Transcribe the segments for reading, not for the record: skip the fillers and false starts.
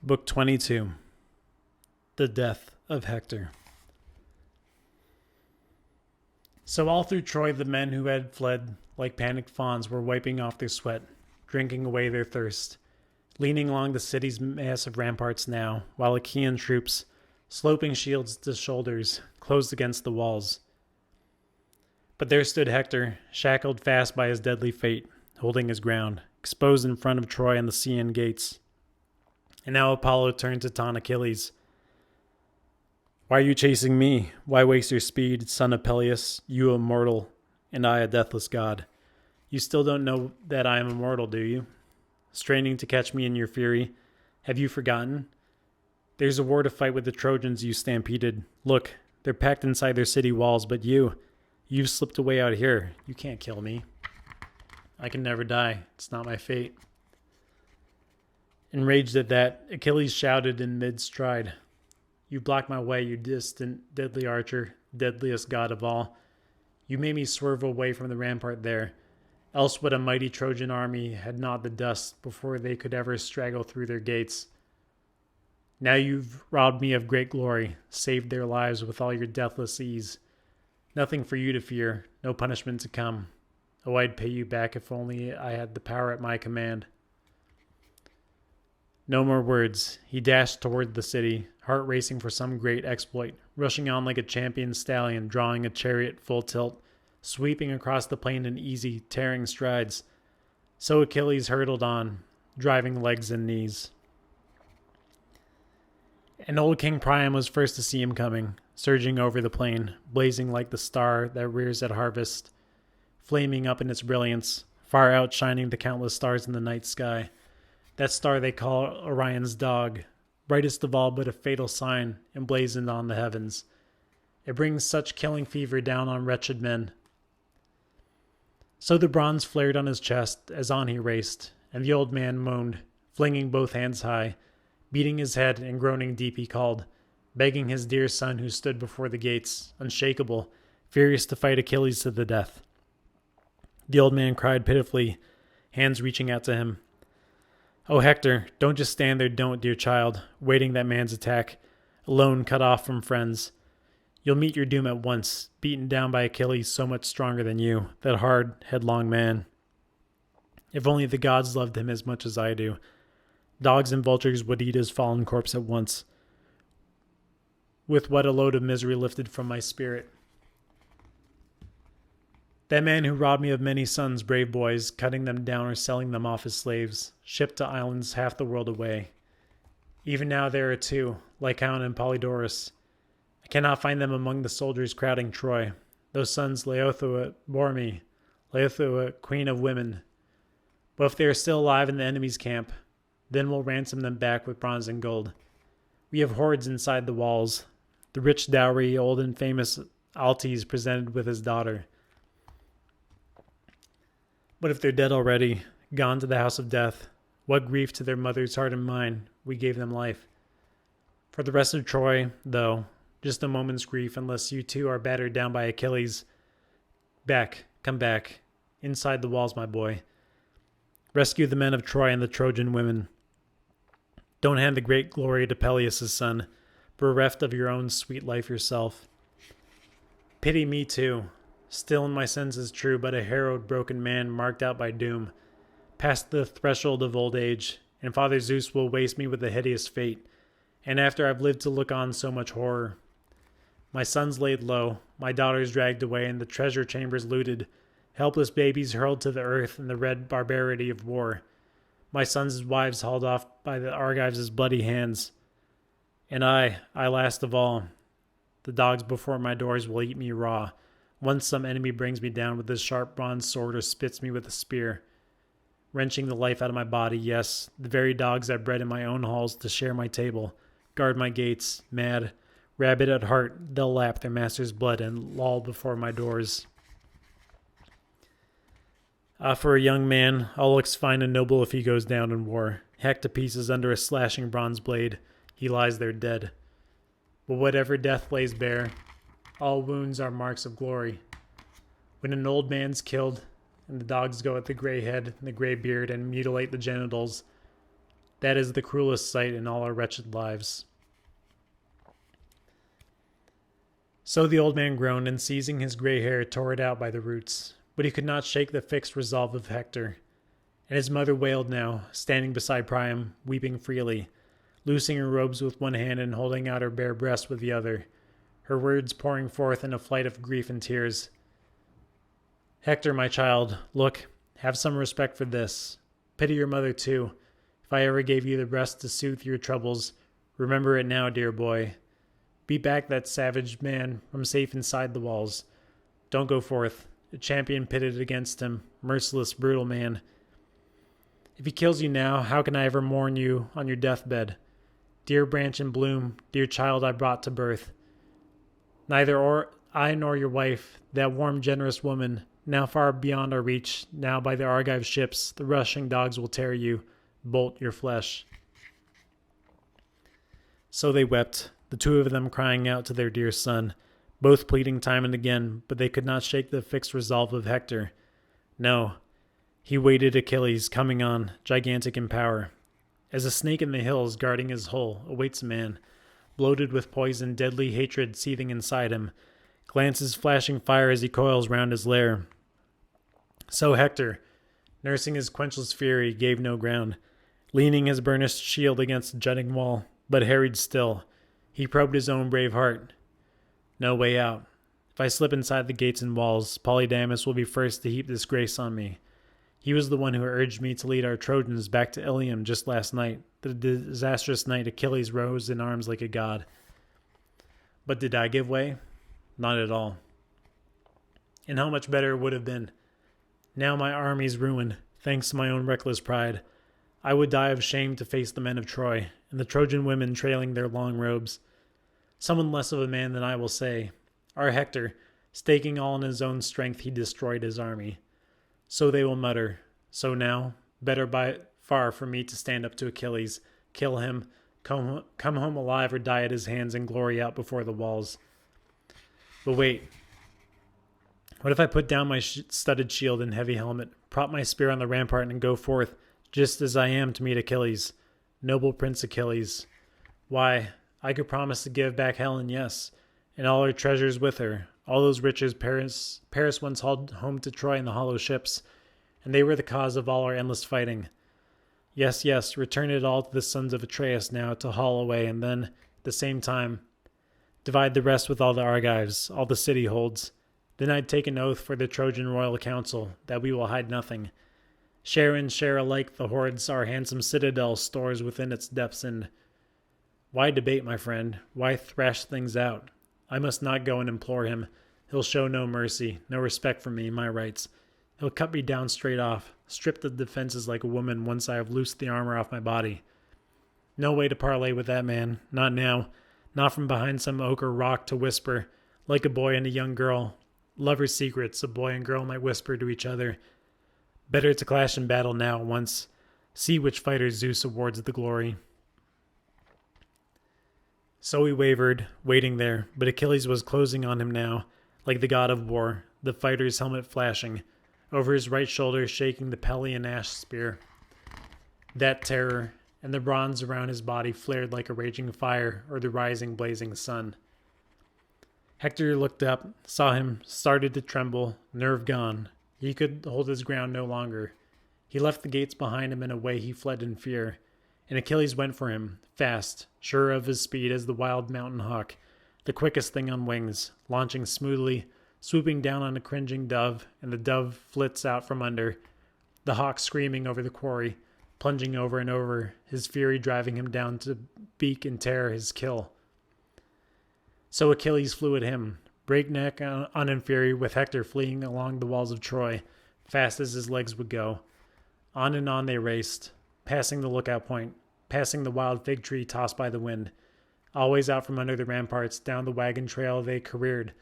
Book 22. The Death of Hector. So all through Troy the men who had fled like panicked fawns were wiping off their sweat, drinking away their thirst, leaning along the city's massive ramparts now, while Achaean troops, sloping shields to shoulders, closed against the walls. But there stood Hector, shackled fast by his deadly fate, holding his ground, exposed in front of Troy and the Scaean gates. And now Apollo turned to taunt Achilles. "Why are you chasing me? Why waste your speed, son of Peleus, you immortal, and I a deathless god? You still don't know that I am immortal, do you? Straining to catch me in your fury, have you forgotten? There's a war to fight with the Trojans you stampeded. Look, they're packed inside their city walls, but you've slipped away out here. You can't kill me. I can never die. It's not my fate." Enraged at that, Achilles shouted in mid-stride, "You blocked my way, you distant, deadly archer, deadliest god of all. You made me swerve away from the rampart there. Else would a mighty Trojan army had gnawed the dust before they could ever straggle through their gates. Now you've robbed me of great glory, saved their lives with all your deathless ease. Nothing for you to fear, no punishment to come. Oh, I'd pay you back if only I had the power at my command." No more words. He dashed toward the city, heart racing for some great exploit, rushing on like a champion stallion, drawing a chariot full tilt, sweeping across the plain in easy, tearing strides. So Achilles hurtled on, driving legs and knees. And old King Priam was first to see him coming, surging over the plain, blazing like the star that rears at harvest, flaming up in its brilliance, far outshining the countless stars in the night sky. That star they call Orion's dog, brightest of all but a fatal sign emblazoned on the heavens. It brings such killing fever down on wretched men. So the bronze flared on his chest as on he raced, and the old man moaned, flinging both hands high. Beating his head and groaning deep he called, begging his dear son who stood before the gates, unshakable, furious to fight Achilles to the death. The old man cried pitifully, hands reaching out to him. "Oh, Hector, don't just stand there, don't, dear child, waiting that man's attack, alone cut off from friends. You'll meet your doom at once, beaten down by Achilles so much stronger than you, that hard, headlong man. If only the gods loved him as much as I do, dogs and vultures would eat his fallen corpse at once. With what a load of misery lifted from my spirit. That man who robbed me of many sons, brave boys, cutting them down or selling them off as slaves, shipped to islands half the world away. Even now there are two, Lycaon and Polydorus. I cannot find them among the soldiers crowding Troy. Those sons Leothea bore me, Leothea, queen of women. But if they are still alive in the enemy's camp, then we'll ransom them back with bronze and gold. We have hoards inside the walls, the rich dowry old and famous Altes presented with his daughter. But if they're dead already, gone to the house of death, what grief to their mother's heart and mind, we gave them life. For the rest of Troy, though, just a moment's grief unless you too are battered down by Achilles. Come back, inside the walls, my boy. Rescue the men of Troy and the Trojan women. Don't hand the great glory to Peleus' son, bereft of your own sweet life yourself. Pity me too. Still in my senses true, but a harrowed, broken man marked out by doom, past the threshold of old age, and Father Zeus will waste me with a hideous fate, and after I've lived to look on so much horror. My sons laid low, my daughters dragged away, and the treasure chambers looted, helpless babies hurled to the earth in the red barbarity of war, my sons' wives hauled off by the Argives' bloody hands. And I last of all, the dogs before my doors will eat me raw, once some enemy brings me down with his sharp bronze sword or spits me with a spear, wrenching the life out of my body. Yes, the very dogs I bred in my own halls to share my table, guard my gates, mad, rabid at heart, they'll lap their master's blood and loll before my doors. For a young man, all looks fine and noble if he goes down in war, hacked to pieces under a slashing bronze blade, he lies there dead. But whatever death lays bare, all wounds are marks of glory. When an old man's killed, and the dogs go at the gray head and the gray beard and mutilate the genitals, That is the cruelest sight in all our wretched lives." So the old man groaned, and seizing his gray hair, tore it out by the roots. But he could not shake the fixed resolve of Hector. And his mother wailed now, standing beside Priam, weeping freely, loosing her robes with one hand and holding out her bare breast with the other, her words pouring forth in a flight of grief and tears. "Hector, my child, look, have some respect for this. Pity your mother too. If I ever gave you the breast to soothe your troubles, remember it now, dear boy. Beat back that savage man from safe inside the walls. Don't go forth, a champion pitted against him, merciless, brutal man. If he kills you now, how can I ever mourn you on your deathbed? Dear branch in bloom, dear child I brought to birth. Neither I nor your wife, that warm, generous woman, now far beyond our reach, now by the Argive ships, the rushing dogs will tear you, bolt your flesh." So they wept, the two of them crying out to their dear son, both pleading time and again, but they could not shake the fixed resolve of Hector. No, he waited Achilles, coming on, gigantic in power. As a snake in the hills guarding his hole awaits a man, bloated with poison, deadly hatred seething inside him, glances flashing fire as he coils round his lair. So Hector, nursing his quenchless fury, gave no ground, leaning his burnished shield against the jutting wall, but harried still. He probed his own brave heart. No way out. If I slip inside the gates and walls, Polydamas will be first to heap disgrace on me. He was the one who urged me to lead our Trojans back to Ilium just last night, the disastrous night Achilles rose in arms like a god. But did I give way? Not at all. And how much better it would have been. Now my army's ruined, thanks to my own reckless pride. I would die of shame to face the men of Troy, and the Trojan women trailing their long robes. Someone less of a man than I will say, our Hector, staking all in his own strength, he destroyed his army. So they will mutter. So now, better by far for me to stand up to Achilles, kill him, come home alive or die at his hands and glory out before the walls. But wait. What if I put down my studded shield and heavy helmet, prop my spear on the rampart, and go forth, just as I am, to meet Achilles, noble Prince Achilles? Why, I could promise to give back Helen, yes, and all her treasures with her, all those riches Paris once hauled home to Troy in the hollow ships, and they were the cause of all our endless fighting. Yes, return it all to the sons of Atreus now to haul away, and then, at the same time, divide the rest with all the Argives, all the city holds. Then I'd take an oath for the Trojan royal council that we will hide nothing. Share and share alike the hoards our handsome citadel stores within its depths, and why debate, my friend? Why thrash things out? I must not go and implore him. He'll show no mercy, no respect for me, my rights. He'll cut me down straight off, strip the defenses like a woman once I have loosed the armor off my body. No way to parley with that man, not now, not from behind some oak or rock to whisper, like a boy and a young girl. Lovers' secrets a boy and girl might whisper to each other. Better to clash in battle now at once. See which fighter Zeus awards the glory. So he wavered, waiting there, but Achilles was closing on him now, like the god of war, the fighter's helmet flashing, over his right shoulder shaking the Pelian ash spear. That terror, and the bronze around his body flared like a raging fire or the rising blazing sun. Hector looked up, saw him, started to tremble, nerve gone. He could hold his ground no longer. He left the gates behind him and away he fled in fear. And Achilles went for him, fast, sure of his speed as the wild mountain hawk, the quickest thing on wings, launching smoothly, swooping down on a cringing dove, and the dove flits out from under, the hawk screaming over the quarry, plunging over and over, his fury driving him down to beak and tear his kill. So Achilles flew at him, breakneck on in fury, with Hector fleeing along the walls of Troy, fast as his legs would go. On and on they raced, passing the lookout point, passing the wild fig tree tossed by the wind. Always out from under the ramparts, down the wagon trail they careered,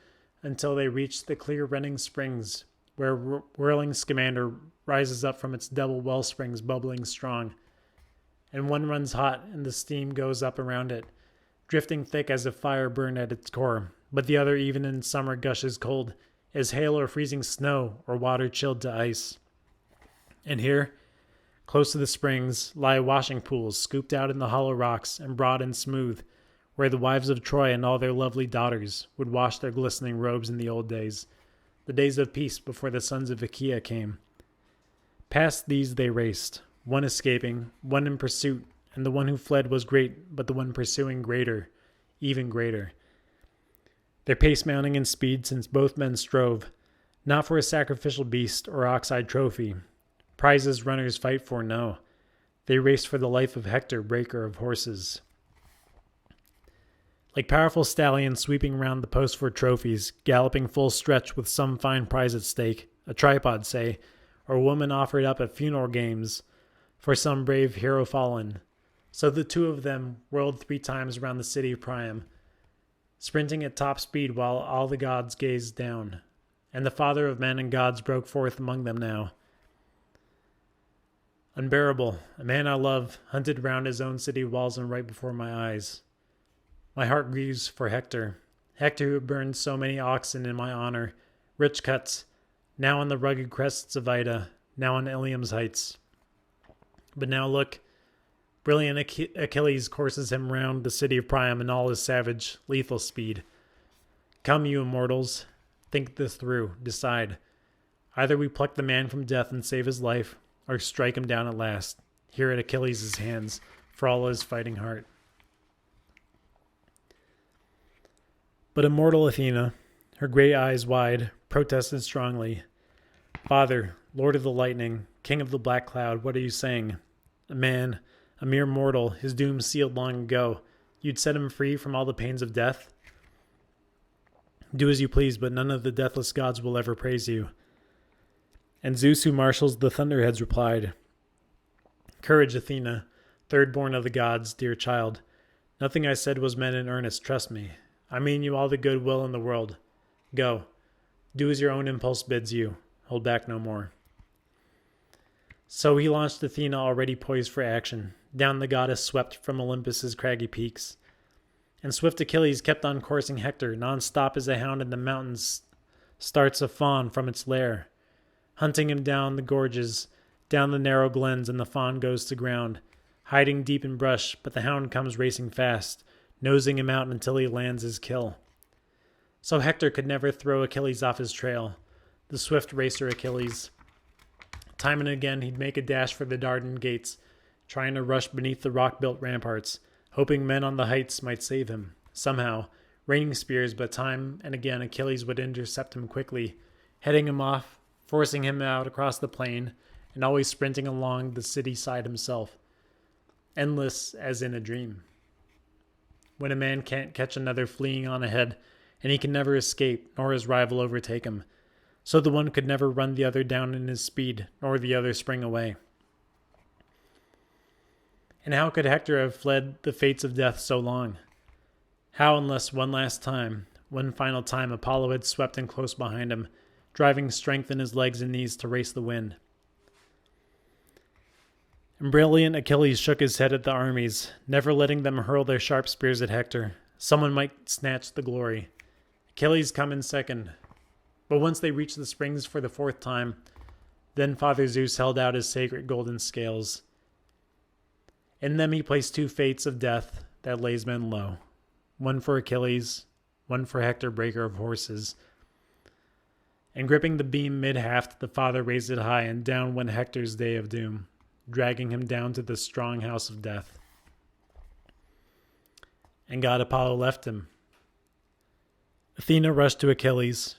until they reached the clear running springs, where whirling Scamander rises up from its double well springs bubbling strong. And one runs hot, and the steam goes up around it, drifting thick as if fire burned at its core, but the other even in summer gushes cold, as hail or freezing snow or water chilled to ice. And here, Close to the springs lie washing pools scooped out in the hollow rocks and broad and smooth, where the wives of Troy and all their lovely daughters would wash their glistening robes in the old days, the days of peace before the sons of Hecuba came. Past these they raced, one escaping, one in pursuit, and the one who fled was great, but the one pursuing greater, even greater. Their pace mounting in speed since both men strove, not for a sacrificial beast or ox-eyed trophy. Prizes runners fight for, no. They raced for the life of Hector, breaker of horses. Like powerful stallions sweeping round the post for trophies, galloping full stretch with some fine prize at stake, a tripod, say, or a woman offered up at funeral games for some brave hero fallen. So the two of them whirled 3 times around the city of Priam, sprinting at top speed while all the gods gazed down. And the father of men and gods broke forth among them now. Unbearable, a man I love hunted round his own city walls and right before my eyes. My heart grieves for Hector, Hector who burned so many oxen in my honor, rich cuts, now on the rugged crests of Ida, now on Ilium's heights. But now look, brilliant Achilles courses him round the city of Priam in all his savage, lethal speed. Come, you immortals, think this through, decide. Either we pluck the man from death and save his life, or strike him down at last, here at Achilles' hands, for all his fighting heart. But immortal Athena, her great eyes wide, protested strongly. Father, Lord of the lightning, King of the black cloud, what are you saying? A man, a mere mortal, his doom sealed long ago. You'd set him free from all the pains of death? Do as you please, but none of the deathless gods will ever praise you. And Zeus, who marshals the thunderheads, replied, Courage, Athena, third born of the gods, dear child. Nothing I said was meant in earnest, trust me. I mean you all the good will in the world. Go. Do as your own impulse bids you. Hold back no more. So he launched Athena, already poised for action. Down the goddess swept from Olympus's craggy peaks. And swift Achilles kept on coursing Hector, non-stop as a hound in the mountains starts a fawn from its lair, hunting him down the gorges, down the narrow glens, and the fawn goes to ground, hiding deep in brush, but the hound comes racing fast, nosing him out until he lands his kill. So Hector could never throw Achilles off his trail, the swift racer Achilles. Time and again he'd make a dash for the Dardan gates, trying to rush beneath the rock-built ramparts, hoping men on the heights might save him. Somehow, raining spears, but time and again Achilles would intercept him quickly, heading him off, forcing him out across the plain, and always sprinting along the city side himself, endless as in a dream. When a man can't catch another fleeing on ahead, and he can never escape, nor his rival overtake him, so the one could never run the other down in his speed, nor the other spring away. And how could Hector have fled the fates of death so long? How, unless one last time, one final time, Apollo had swept in close behind him, driving strength in his legs and knees to race the wind. And brilliant Achilles shook his head at the armies, never letting them hurl their sharp spears at Hector. Someone might snatch the glory. Achilles come in second. But once they reached the springs for the 4th time, then Father Zeus held out his sacred golden scales. In them he placed 2 fates of death that lays men low. One for Achilles, one for Hector, breaker of horses. And gripping the beam mid-haft, the father raised it high, and down went Hector's day of doom, dragging him down to the strong house of death. And God Apollo left him. Athena rushed to Achilles,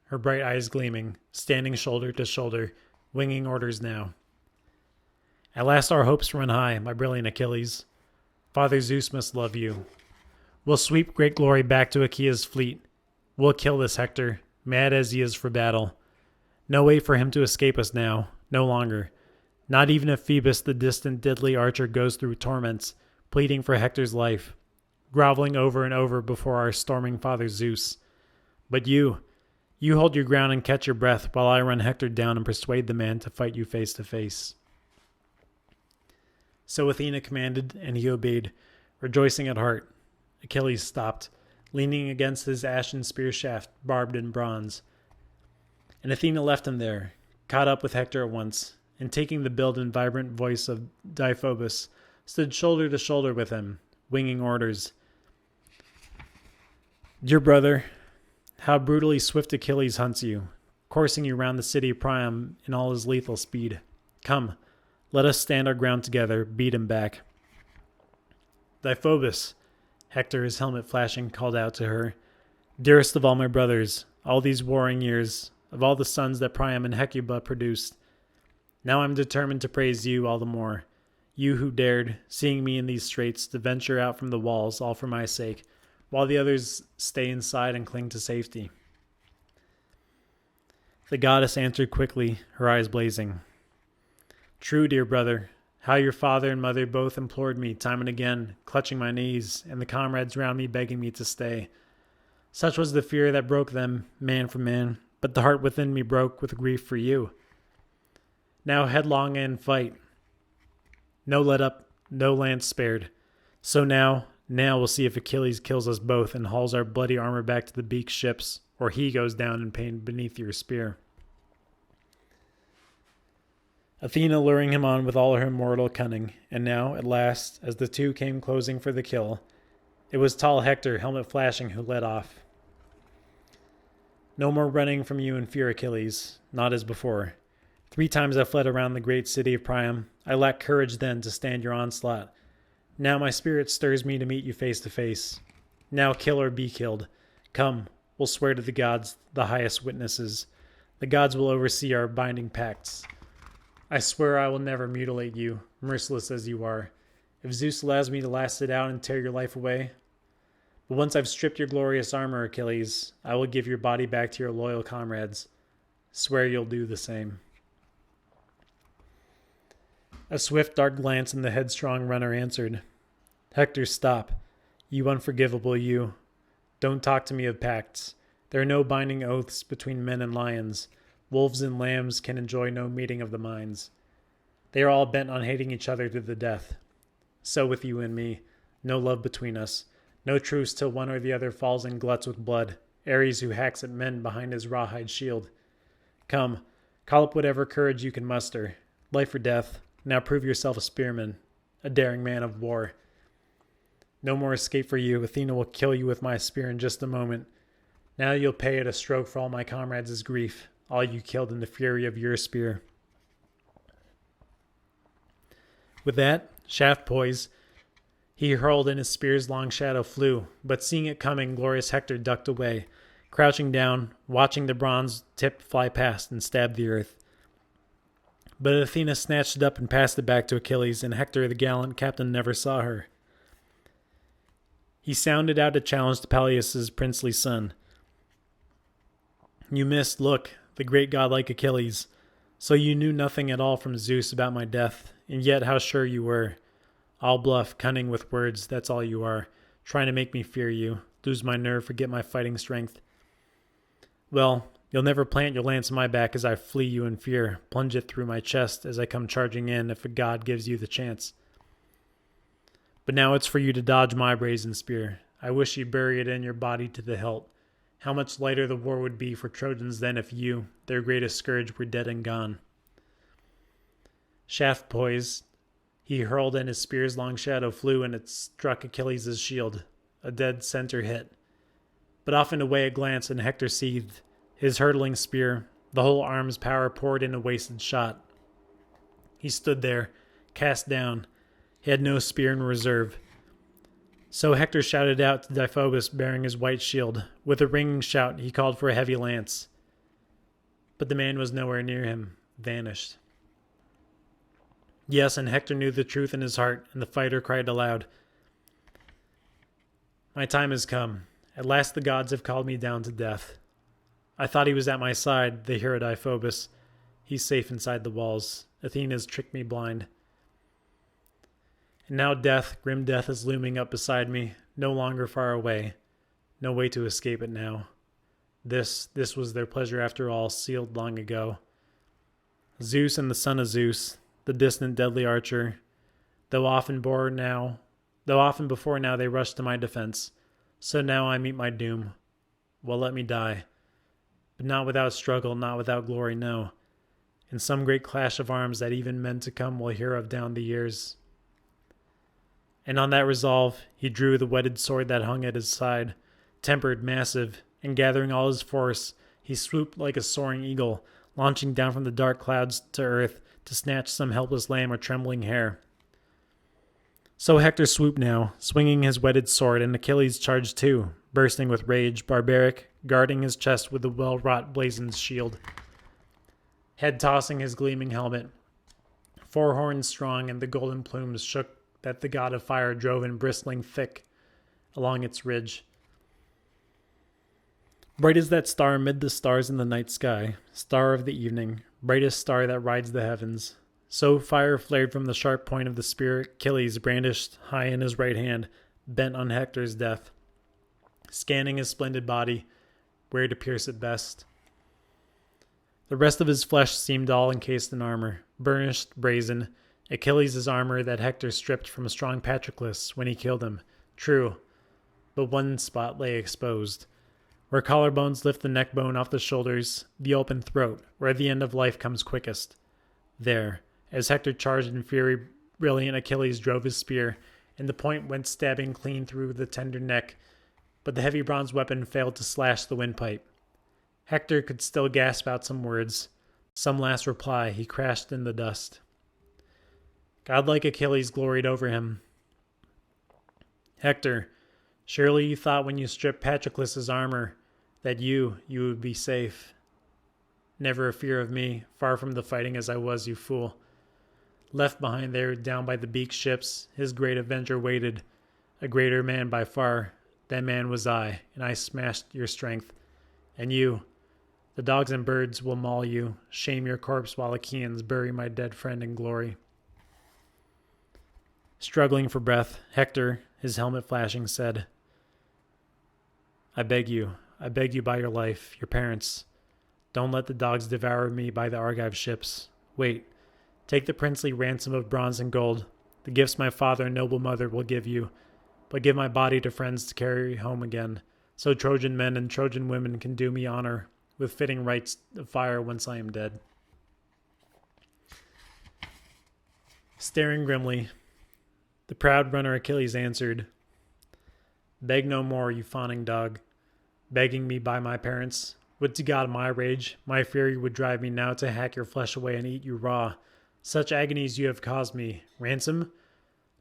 her bright eyes gleaming, standing shoulder to shoulder, winging orders now. At last our hopes run high, my brilliant Achilles. Father Zeus must love you. We'll sweep great glory back to Achaea's fleet. We'll kill this Hector, mad as he is for battle. No way for him to escape us now, no longer. Not even if Phoebus, the distant deadly archer, goes through torments, pleading for Hector's life, groveling over and over before our storming father Zeus. But you hold your ground and catch your breath while I run Hector down and persuade the man to fight you face to face. So Athena commanded, and he obeyed, rejoicing at heart. Achilles stopped, leaning against his ashen spear shaft, barbed in bronze. And Athena left him there, caught up with Hector at once, and taking the build and vibrant voice of Deiphobus, stood shoulder to shoulder with him, winging orders. Dear brother, how brutally swift Achilles hunts you, coursing you round the city of Priam in all his lethal speed. Come, let us stand our ground together, beat him back. Deiphobus, Hector, his helmet flashing, called out to her, dearest of all my brothers, all these warring years, of all the sons that Priam and Hecuba produced, now I'm determined to praise you all the more, you who dared, seeing me in these straits, to venture out from the walls, all for my sake, while the others stay inside and cling to safety. The goddess answered quickly, her eyes blazing. True, dear brother, how your father and mother both implored me time and again, clutching my knees, and the comrades round me begging me to stay. Such was the fear that broke them, man for man, but the heart within me broke with grief for you. Now headlong and fight. No let up, no lance spared. So now we'll see if Achilles kills us both and hauls our bloody armor back to the beaked ships, or he goes down in pain beneath your spear. Athena luring him on with all her mortal cunning, and now, at last, as the two came closing for the kill, it was tall Hector, helmet flashing, who led off. No more running from you in fear, Achilles, not as before. 3 times I fled around the great city of Priam. I lacked courage then to stand your onslaught. Now my spirit stirs me to meet you face to face. Now kill or be killed. Come, we'll swear to the gods, the highest witnesses. The gods will oversee our binding pacts. I swear I will never mutilate you, merciless as you are, if Zeus allows me to last it out and tear your life away. But once I've stripped your glorious armor, Achilles, I will give your body back to your loyal comrades. Swear you'll do the same. A swift, dark glance in the headstrong runner answered, Hector, stop. You unforgivable you. Don't talk to me of pacts. There are no binding oaths between men and lions. Wolves and lambs can enjoy no meeting of the minds. They are all bent on hating each other to the death. So with you and me, no love between us, no truce till one or the other falls and gluts with blood, Ares who hacks at men behind his rawhide shield. Come, call up whatever courage you can muster, life or death. Now prove yourself a spearman, a daring man of war. No more escape for you. Athena will kill you with my spear in just a moment. Now you'll pay it a stroke for all my comrades' grief, all you killed in the fury of your spear. With that, shaft poised, he hurled and his spear's long shadow flew, but seeing it coming, glorious Hector ducked away, crouching down, watching the bronze tip fly past and stab the earth. But Athena snatched it up and passed it back to Achilles, and Hector, the gallant captain, never saw her. He sounded out a challenge to Peleus' princely son. You missed, look, the great godlike Achilles. So you knew nothing at all from Zeus about my death, and yet how sure you were. All bluff, cunning with words, that's all you are, trying to make me fear you, lose my nerve, forget my fighting strength. Well, you'll never plant your lance in my back as I flee you in fear, plunge it through my chest as I come charging in if a god gives you the chance. But now it's for you to dodge my brazen spear. I wish you bury it in your body to the hilt. How much lighter the war would be for Trojans then if you, their greatest scourge, were dead and gone. Shaft poised, he hurled and his spear's long shadow flew and it struck Achilles' shield, a dead center hit. But off and away a glance and Hector seethed, his hurtling spear, the whole arm's power poured in a wasted shot. He stood there, cast down. He had no spear in reserve. So Hector shouted out to Deiphobus bearing his white shield. With a ringing shout he called for a heavy lance. But the man was nowhere near him, vanished. Yes, and Hector knew the truth in his heart, and the fighter cried aloud, My time has come. At last the gods have called me down to death. I thought he was at my side, the hero Deiphobus. He's safe inside the walls. Athena's tricked me blind. And now death, grim death, is looming up beside me, no longer far away. No way to escape it now. This was their pleasure after all, sealed long ago. Zeus and the son of Zeus, the distant deadly archer, though often before now they rushed to my defense, so now I meet my doom. Well, let me die. But not without struggle, not without glory, no. in some great clash of arms that even men to come will hear of down the years. And on that resolve, he drew the whetted sword that hung at his side, tempered, massive, and gathering all his force, he swooped like a soaring eagle, launching down from the dark clouds to earth to snatch some helpless lamb or trembling hare. So Hector swooped now, swinging his whetted sword, and Achilles charged too, bursting with rage, barbaric, guarding his chest with the well-wrought blazoned shield, head tossing his gleaming helmet, 4 horns strong, and the golden plumes shook that the god of fire drove in bristling thick along its ridge. Bright as that star amid the stars in the night sky, star of the evening, brightest star that rides the heavens, so fire flared from the sharp point of the spear Achilles brandished high in his right hand, bent on Hector's death, scanning his splendid body, where to pierce it best. The rest of his flesh seemed all encased in armor, burnished, brazen, Achilles' armor that Hector stripped from strong Patroclus when he killed him. True, but one spot lay exposed, where collarbones lift the neck bone off the shoulders, the open throat, where the end of life comes quickest. There, as Hector charged in fury, brilliant Achilles drove his spear, and the point went stabbing clean through the tender neck, but the heavy bronze weapon failed to slash the windpipe. Hector could still gasp out some words. Some last reply, he crashed in the dust. Godlike Achilles gloried over him. Hector, surely you thought when you stripped Patroclus' armor that you would be safe. Never a fear of me, far from the fighting as I was, you fool. Left behind there, down by the beaked ships, his great avenger waited, a greater man by far. That man was I, and I smashed your strength. And you, the dogs and birds will maul you, shame your corpse while Achaeans bury my dead friend in glory. Struggling for breath, Hector, his helmet flashing, said, I beg you by your life, your parents. Don't let the dogs devour me by the Argive ships. Wait, take the princely ransom of bronze and gold, the gifts my father and noble mother will give you, but give my body to friends to carry home again, so Trojan men and Trojan women can do me honor with fitting rites of fire once I am dead. Staring grimly, the proud runner Achilles answered, Beg no more, you fawning dog. Begging me by my parents. Would to God my rage, my fury would drive me now to hack your flesh away and eat you raw. Such agonies you have caused me. Ransom?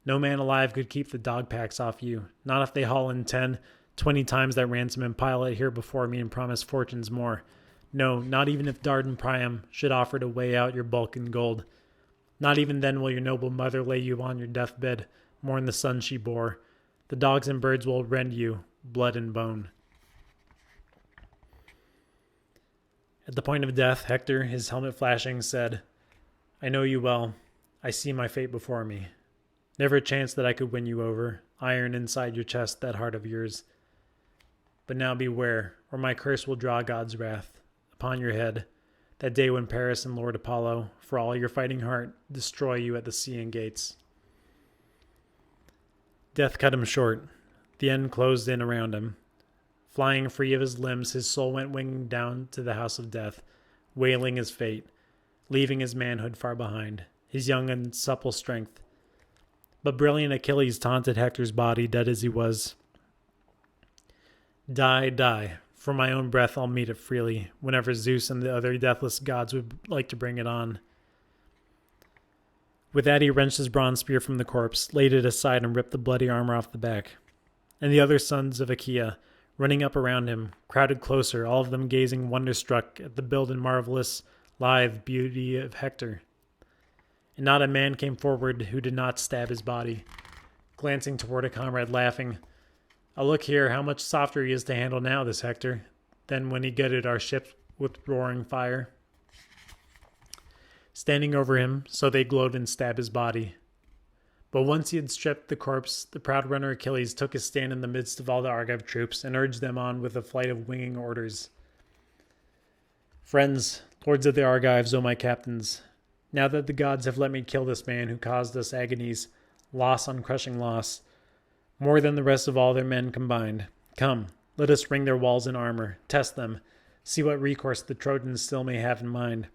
No man alive could keep the dog packs off you, not if they haul in 10, 20 times that ransom and pile it here before me and promise fortunes more. No, not even if King Priam should offer to weigh out your bulk in gold. Not even then will your noble mother lay you on your deathbed, mourn the son she bore. The dogs and birds will rend you, blood and bone. At the point of death, Hector, his helmet flashing, said, I know you well. I see my fate before me. Never a chance that I could win you over, iron inside your chest, that heart of yours. But now beware, or my curse will draw God's wrath upon your head, that day when Paris and Lord Apollo, for all your fighting heart, destroy you at the Scaean gates. Death cut him short. The end closed in around him. Flying free of his limbs, his soul went winging down to the house of death, wailing his fate, leaving his manhood far behind, his young and supple strength. But brilliant Achilles taunted Hector's body, dead as he was. Die, die. For my own breath I'll meet it freely, whenever Zeus and the other deathless gods would like to bring it on. With that he wrenched his bronze spear from the corpse, laid it aside, and ripped the bloody armor off the back. And the other sons of Achaea, running up around him, crowded closer, all of them gazing wonder-struck at the build and marvelous, lithe beauty of Hector. And not a man came forward who did not stab his body, glancing toward a comrade, laughing. Oh, look here, how much softer he is to handle now, this Hector, than when he gutted our ship with roaring fire. Standing over him, so they glowed and stabbed his body. But once he had stripped the corpse, the proud runner Achilles took his stand in the midst of all the Argive troops and urged them on with a flight of winging orders. Friends, lords of the Argives, O my captains, now that the gods have let me kill this man who caused us agonies, loss on crushing loss, more than the rest of all their men combined, come, let us ring their walls in armor, test them, see what recourse the Trojans still may have in mind.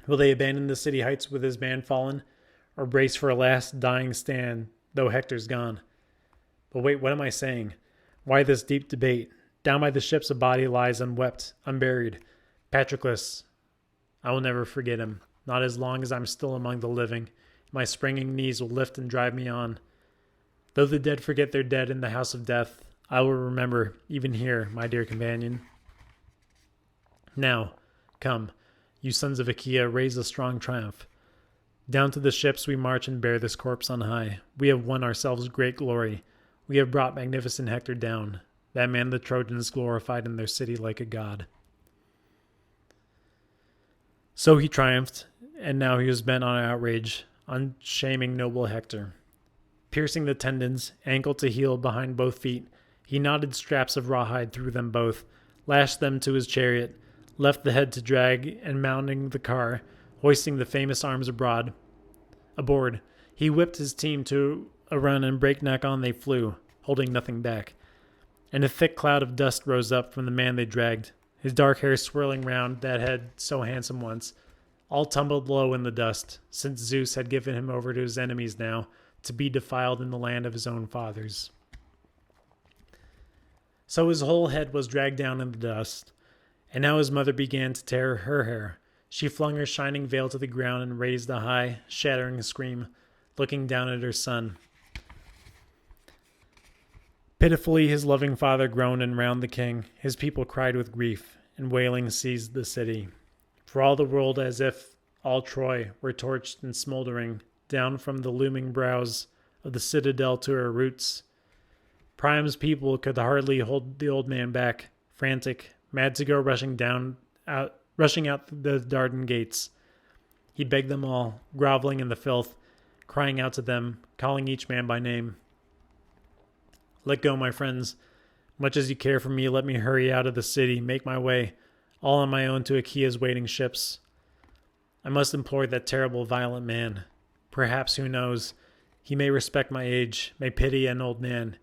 Will they abandon the city heights with his man fallen, or brace for a last dying stand, though Hector's gone? But wait, what am I saying? Why this deep debate? Down by the ships a body lies unwept, unburied. Patroclus. I will never forget him, not as long as I'm still among the living. My springing knees will lift and drive me on. Though the dead forget their dead in the house of death, I will remember, even here, my dear companion. Now, come, you sons of Achaea, raise a strong triumph. Down to the ships we march and bear this corpse on high. We have won ourselves great glory. We have brought magnificent Hector down. That man the Trojans glorified in their city like a god. So he triumphed, and now he was bent on outrage, on shaming noble Hector. Piercing the tendons, ankle to heel behind both feet, he knotted straps of rawhide through them both, lashed them to his chariot, left the head to drag, and mounting the car, hoisting the famous arms aboard, he whipped his team to a run, and breakneck on they flew, holding nothing back. And a thick cloud of dust rose up from the man they dragged, his dark hair swirling round that head so handsome once, all tumbled low in the dust, since Zeus had given him over to his enemies now, to be defiled in the land of his own fathers. So his whole head was dragged down in the dust, and now his mother began to tear her hair. She flung her shining veil to the ground and raised a high, shattering scream, looking down at her son. Pitifully his loving father groaned, and round the king his people cried with grief, and wailing seized the city. For all the world as if all Troy were torched and smoldering, down from the looming brows of the citadel to her roots. Priam's people could hardly hold the old man back, frantic, mad to go rushing out the Dardan gates. He begged them all, groveling in the filth, crying out to them, calling each man by name. Let go, my friends. Much as you care for me, let me hurry out of the city, make my way, all on my own to Achaea's waiting ships. I must implore that terrible, violent man. Perhaps, who knows, he may respect my age, may pity an old man.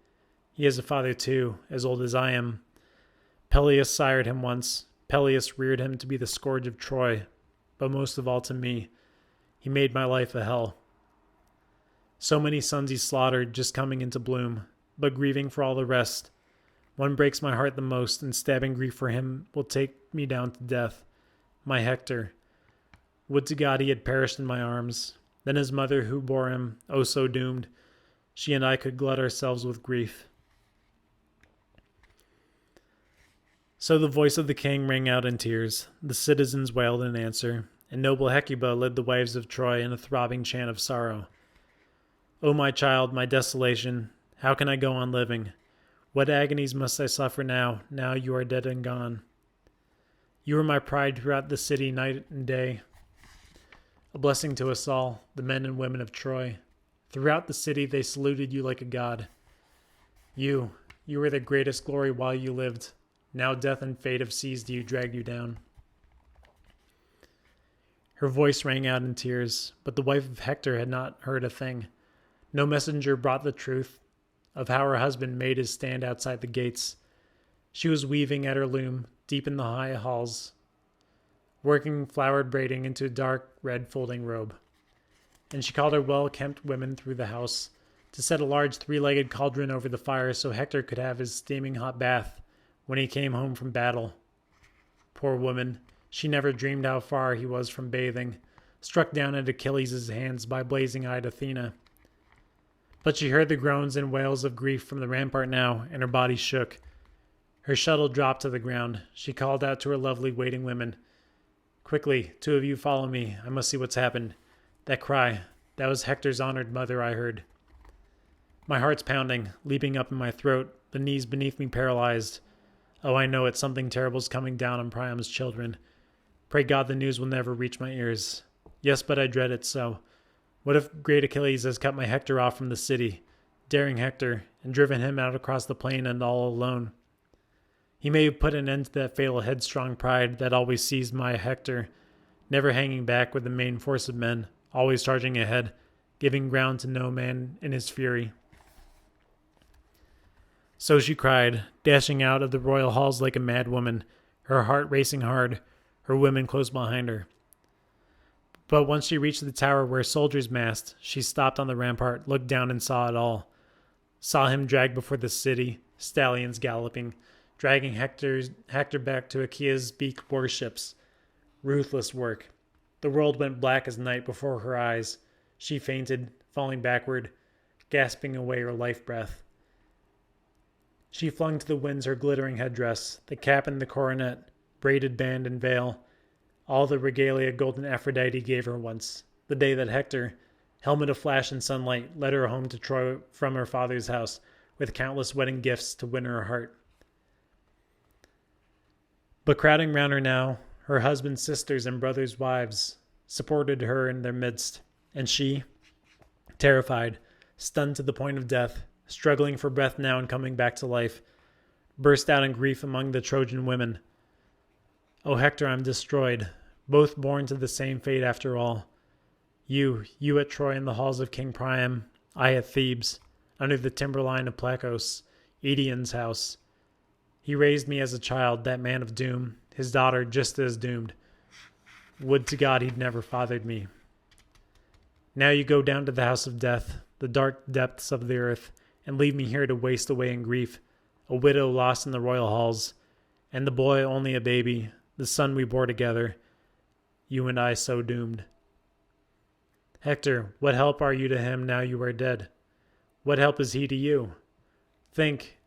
He has a father too, as old as I am. Peleus sired him once. Peleus reared him to be the scourge of Troy, but most of all to me. He made my life a hell. So many sons he slaughtered, just coming into bloom, but grieving for all the rest. One breaks my heart the most, and stabbing grief for him will take me down to death. My Hector. Would to God he had perished in my arms. Then his mother who bore him, oh so doomed, she and I could glut ourselves with grief. So the voice of the king rang out in tears. The citizens wailed in answer, and noble Hecuba led the wives of Troy in a throbbing chant of sorrow. O my child, my desolation, how can I go on living? What agonies must I suffer now you are dead and gone? You were my pride throughout the city night and day, a blessing to us all, the men and women of Troy. Throughout the city they saluted you like a god. You were the greatest glory while you lived. Now death and fate have seized you, dragged you down. Her voice rang out in tears, but the wife of Hector had not heard a thing. No messenger brought the truth of how her husband made his stand outside the gates. She was weaving at her loom, deep in the high halls, working flowered braiding into a dark red folding robe. And she called her well-kempt women through the house to set a large three-legged cauldron over the fire so Hector could have his steaming hot bath when he came home from battle. Poor woman, she never dreamed how far he was from bathing, struck down at Achilles' hands by blazing-eyed Athena. But she heard the groans and wails of grief from the rampart now, and her body shook. Her shuttle dropped to the ground. She called out to her lovely waiting women. Quickly, 2 of you follow me. I must see what's happened. That cry, that was Hector's honored mother, I heard. My heart's pounding, leaping up in my throat, the knees beneath me paralyzed. Oh, I know it, something terrible's coming down on Priam's children. Pray God the news will never reach my ears. Yes, but I dread it so. What if great Achilles has cut my Hector off from the city, daring Hector, and driven him out across the plain and all alone? He may have put an end to that fatal headstrong pride that always seized my Hector, never hanging back with the main force of men, always charging ahead, giving ground to no man in his fury. So she cried, dashing out of the royal halls like a mad woman, her heart racing hard, her women close behind her. But once she reached the tower where soldiers massed, she stopped on the rampart, looked down and saw it all. Saw him dragged before the city, stallions galloping, dragging Hector back to Achaea's beaked warships. Ruthless work. The world went black as night before her eyes. She fainted, falling backward, gasping away her life breath. She flung to the winds her glittering headdress, the cap and the coronet, braided band and veil, all the regalia golden Aphrodite gave her once, the day that Hector, helmet aflash in sunlight, led her home to Troy from her father's house, with countless wedding gifts to win her heart. But crowding round her now, her husband's sisters and brothers' wives supported her in their midst, and she, terrified, stunned to the point of death, struggling for breath now and coming back to life, burst out in grief among the Trojan women. "O Hector, I'm destroyed, both born to the same fate after all. You at Troy in the halls of King Priam, I at Thebes, under the timberline of Placos, Edion's house. He raised me as a child, that man of doom, his daughter just as doomed. Would to God he'd never fathered me. Now you go down to the house of death, the dark depths of the earth, and leave me here to waste away in grief, a widow lost in the royal halls, and the boy only a baby, the son we bore together, you and I so doomed. Hector, what help are you to him now you are dead? What help is he to you? Think,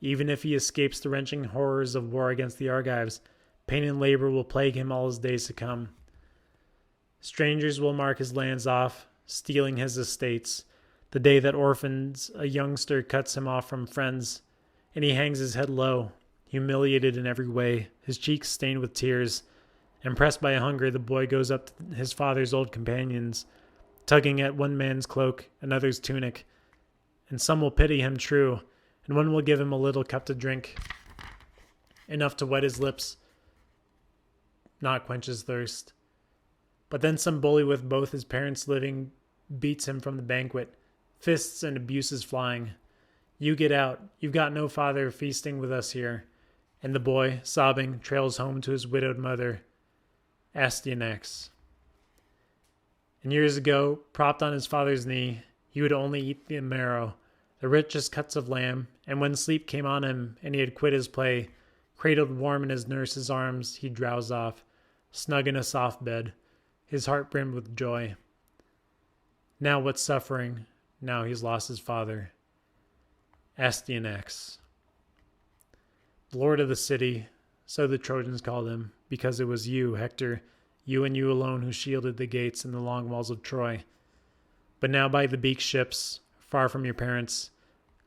even if he escapes the wrenching horrors of war against the Argives, pain and labor will plague him all his days to come. Strangers will mark his lands off, stealing his estates, the day that orphans a youngster cuts him off from friends, and he hangs his head low, humiliated in every way, his cheeks stained with tears. And pressed by hunger, the boy goes up to his father's old companions, tugging at one man's cloak, another's tunic. And some will pity him true, and one will give him a little cup to drink, enough to wet his lips, not quench his thirst. But then some bully with both his parents living beats him from the banquet, fists and abuses flying. You get out, you've got no father feasting with us here. And the boy, sobbing, trails home to his widowed mother, Astyanax. And years ago, propped on his father's knee, he would only eat the marrow, the richest cuts of lamb, and when sleep came on him and he had quit his play, cradled warm in his nurse's arms, he'd drowse off, snug in a soft bed, his heart brimmed with joy. Now what suffering, now he's lost his father. Astyanax. Lord of the city, so the Trojans called him, because it was you, Hector, you and you alone who shielded the gates and the long walls of Troy. But now by the beaked ships, far from your parents,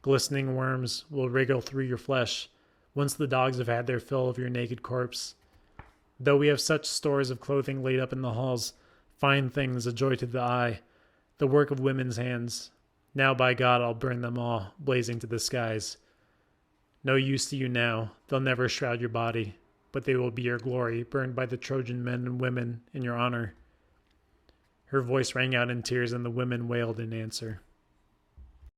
glistening worms will wriggle through your flesh, once the dogs have had their fill of your naked corpse. Though we have such stores of clothing laid up in the halls, fine things, a joy to the eye, the work of women's hands, now by God I'll burn them all, blazing to the skies. No use to you now, they'll never shroud your body, but they will be your glory, burned by the Trojan men and women in your honor. Her voice rang out in tears, and the women wailed in answer.